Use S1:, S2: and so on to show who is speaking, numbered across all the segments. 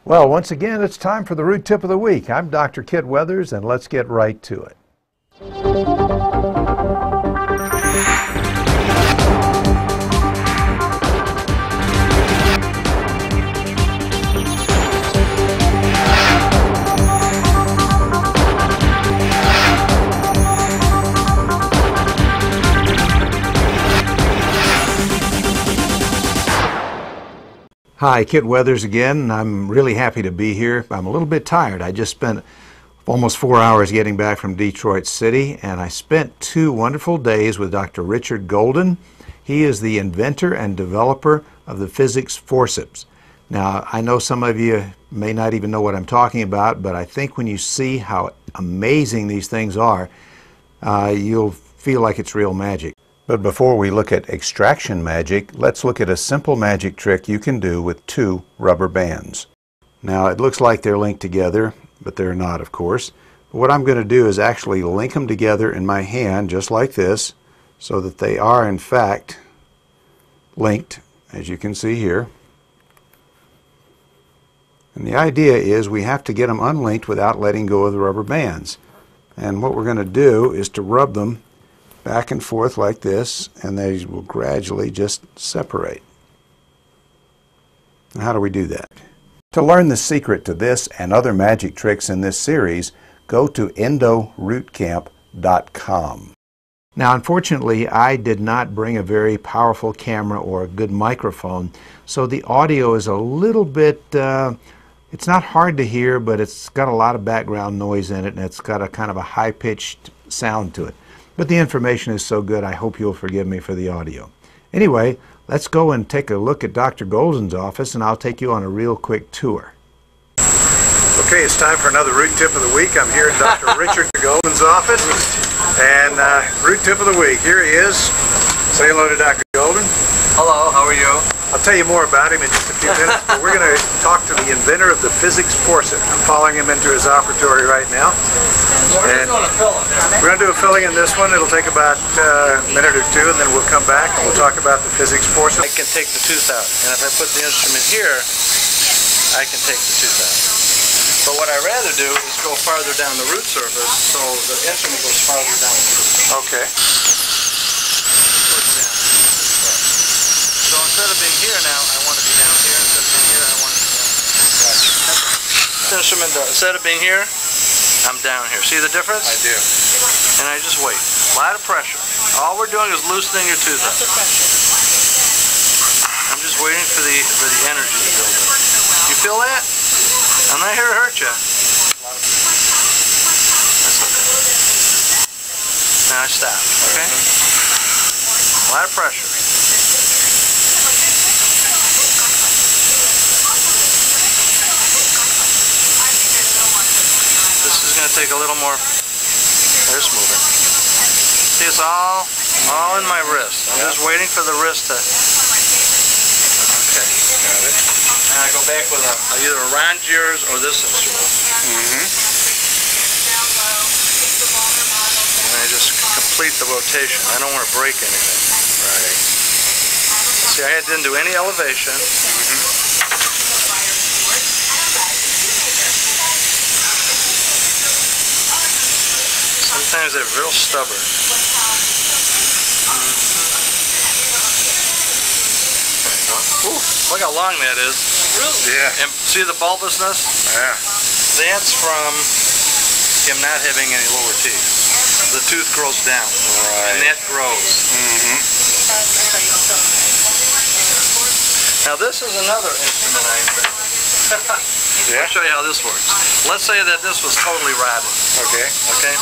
S1: Well, once again, it's time for the Root Tip of the Week. I'm Dr. Kit Weathers, and let's get right to it. Hi, Kit Weathers again. I'm really happy to be here. I'm a little bit tired. I just spent almost 4 hours getting back from Detroit City, and I spent 2 wonderful days with Dr. Richard Golden. He is the inventor and developer of the physics forceps. Now, I know some of you may not even know what I'm talking about, but I think when you see how amazing these things are, you'll feel like it's real magic. But before we look at extraction magic, let's look at a simple magic trick you can do with 2 rubber bands. Now, it looks like they're linked together, but they're not, of course. But what I'm going to do is actually link them together in my hand, just like this, so that they are, in fact, linked, as you can see here. And the idea is we have to get them unlinked without letting go of the rubber bands. And what we're going to do is to rub them back and forth like this, and they will gradually just separate. Now, how do we do that? To learn the secret to this and other magic tricks in this series, go to endorootcamp.com. Now, unfortunately, I did not bring a very powerful camera or a good microphone, so the audio is a little bit, it's not hard to hear, but it's got a lot of background noise in it, and it's got a kind of a high-pitched sound to it. But the information is so good, I hope you'll forgive me for the audio. Anyway, let's go and take a look at Dr. Golden's office, and I'll take you on a real quick tour. Okay, it's time for another Root Tip of the Week. I'm here in Dr. Richard Golden's office, and Root Tip of the Week. Here he is. Say hello to Dr. Golden.
S2: Hello, how are you?
S1: I'll tell you more about him in just a few minutes, but we're going to talk to the inventor of the physics forceps. I'm following him into his operatory right now. And we're going to do a filling in this one. It'll take about a minute or 2, and then we'll come back and we'll talk about the physics forceps.
S2: I can take the tooth out, and if I put the instrument here, I can take the tooth out. But what I'd rather do is go farther down the root surface, so the instrument goes farther down the root. Okay. So instead of being here now, I want to be down here. Instead of being here, I want to be down here. Gotcha. This instrument does. Instead of being here, I'm down here. See the difference?
S1: I do.
S2: And I just wait. A lot of pressure. All we're doing is loosening your tooth up. I'm just waiting for the energy to build up. You feel that? I'm not here to hurt you. That's okay. Now I stop. Okay? A lot of pressure. Take a little more. There's moving. See, it's all in my wrist. I'm just waiting for the wrist to. Okay. Got it. And I go back with either a Rongiers or this instrument. And I just complete the rotation. I don't want to break anything. Right. See, I didn't do any elevation. Sometimes they're real stubborn. Ooh, look how long that is. Really? Yeah. And see the bulbousness? Yeah. That's from him not having any lower teeth. The tooth grows down. Right. And that grows. Now this is another instrument I invented. Yeah. I'll show you how this works. Let's say that this was totally rotted. Okay. Okay.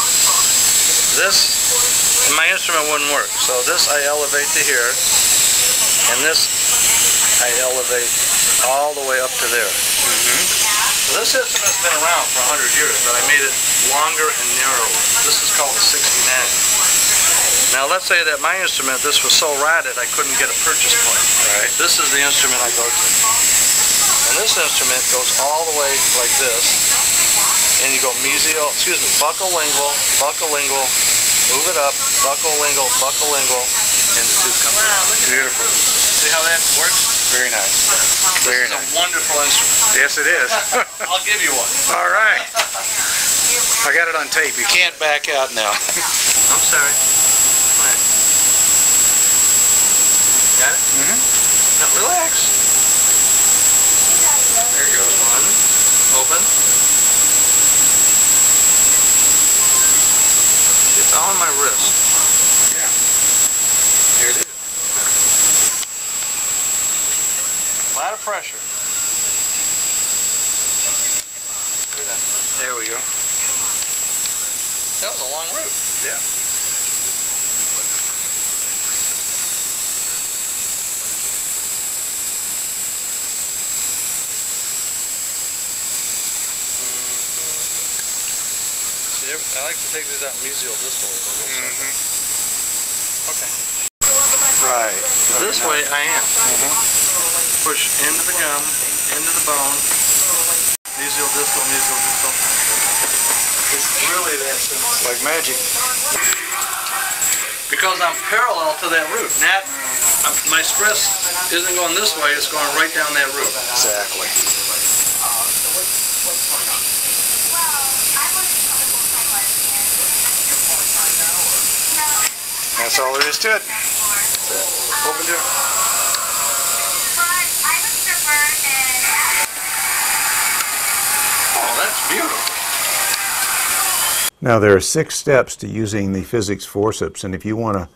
S2: This, my instrument wouldn't work. So this I elevate to here, and this I elevate all the way up to there. So this instrument's been around for 100 years, but I made it longer and narrower. This is called a 69. Now let's say that my instrument, this was so rotted I couldn't get a purchase point. Right. This is the instrument I go to. And this instrument goes all the way like this, and you go buccolingual, move it up, buccolingual, and the tooth comes out. Beautiful. See how that works?
S1: Very nice.
S2: This is a wonderful instrument.
S1: Yes, it is.
S2: I'll give you one.
S1: All right. I got it on tape. You can't back out now.
S2: I'm sorry. All right. Got it? Mm-hmm. Now relax. There goes one. Open. It's on my wrist.
S1: Yeah. Here it is.
S2: A lot of pressure.
S1: There we go.
S2: That was a long route.
S1: Yeah.
S2: See, I like to take these out mesial distal. Okay.
S1: Right.
S2: This way I am. Push into the gum, into the bone. Mesial distal, mesial distal. It's really that simple.
S1: It's like magic.
S2: Because I'm parallel to that root. My stress isn't going this way, it's going right down that root.
S1: Exactly. That's all there is to it. Open to it.
S2: Oh, that's beautiful.
S1: Now there are 6 steps to using the physics forceps, and if you want to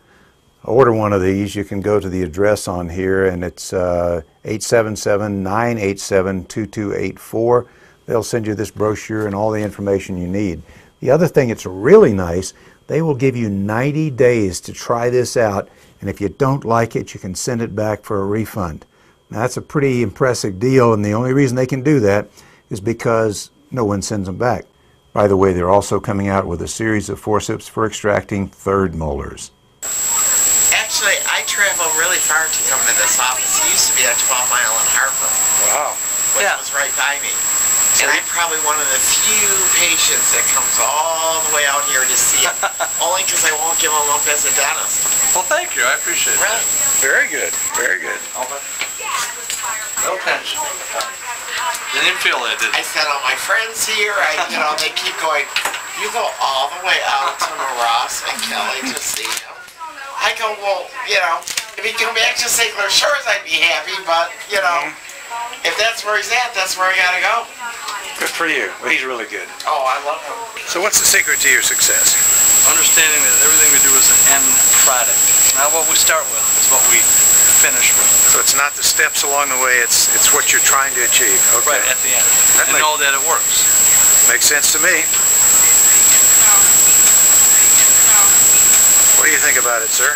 S1: order one of these, you can go to the address on here, and it's 877-987-2284. They'll send you this brochure and all the information you need. The other thing that's really nice, they will give you 90 days to try this out, and if you don't like it, you can send it back for a refund. Now that's a pretty impressive deal, and the only reason they can do that is because no one sends them back. By the way, they're also coming out with a series of forceps for extracting third molars.
S3: Actually, I travel really far to come to this office. It used to be a 12-mile in Hartford,
S1: Wow.
S3: which was right by me. And I'm probably one of the few patients that comes all the way out here to see it, only because I won't give them up as a dentist.
S2: Well, thank you. I appreciate
S3: Really?
S2: that.
S1: Very good. Very good.
S2: No tension. Didn't even feel that, did
S3: I
S2: you?
S3: sent all my friends here. They keep going, you go all the way out to Ross and Kelly to see him. I go, well, if he come back to St. Clair Shores, I'd be happy, but, if that's where he's at, that's where I gotta go.
S1: Good for you. Well, he's really good.
S3: Oh, I love him.
S1: So what's the secret to your success?
S2: Understanding that everything we do is an end product. Not what we start with, is what we finish with.
S1: So it's not the steps along the way, it's what you're trying to achieve. Okay.
S2: Right, at the end.
S1: That
S2: And know that it works.
S1: Makes sense to me. What do you think about it, sir?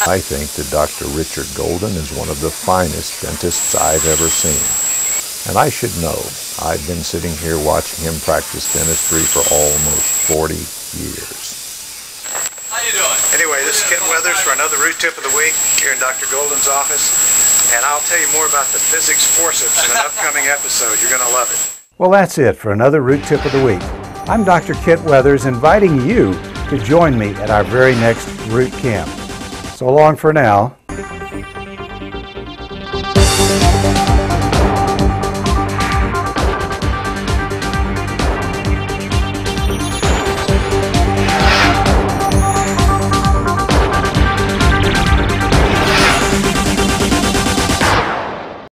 S4: I think that Dr. Richard Golden is one of the finest dentists I've ever seen. And I should know, I've been sitting here watching him practice dentistry for almost 40 years.
S2: How you doing?
S1: Anyway, this is Kent Weathers for another Root Tip of the Week here in Dr. Golden's office. And I'll tell you more about the physics forceps in an upcoming episode. You're going to love it. Well, that's it for another Root Tip of the Week. I'm Dr. Kent Weathers, inviting you to join me at our very next Root Camp. So long for now.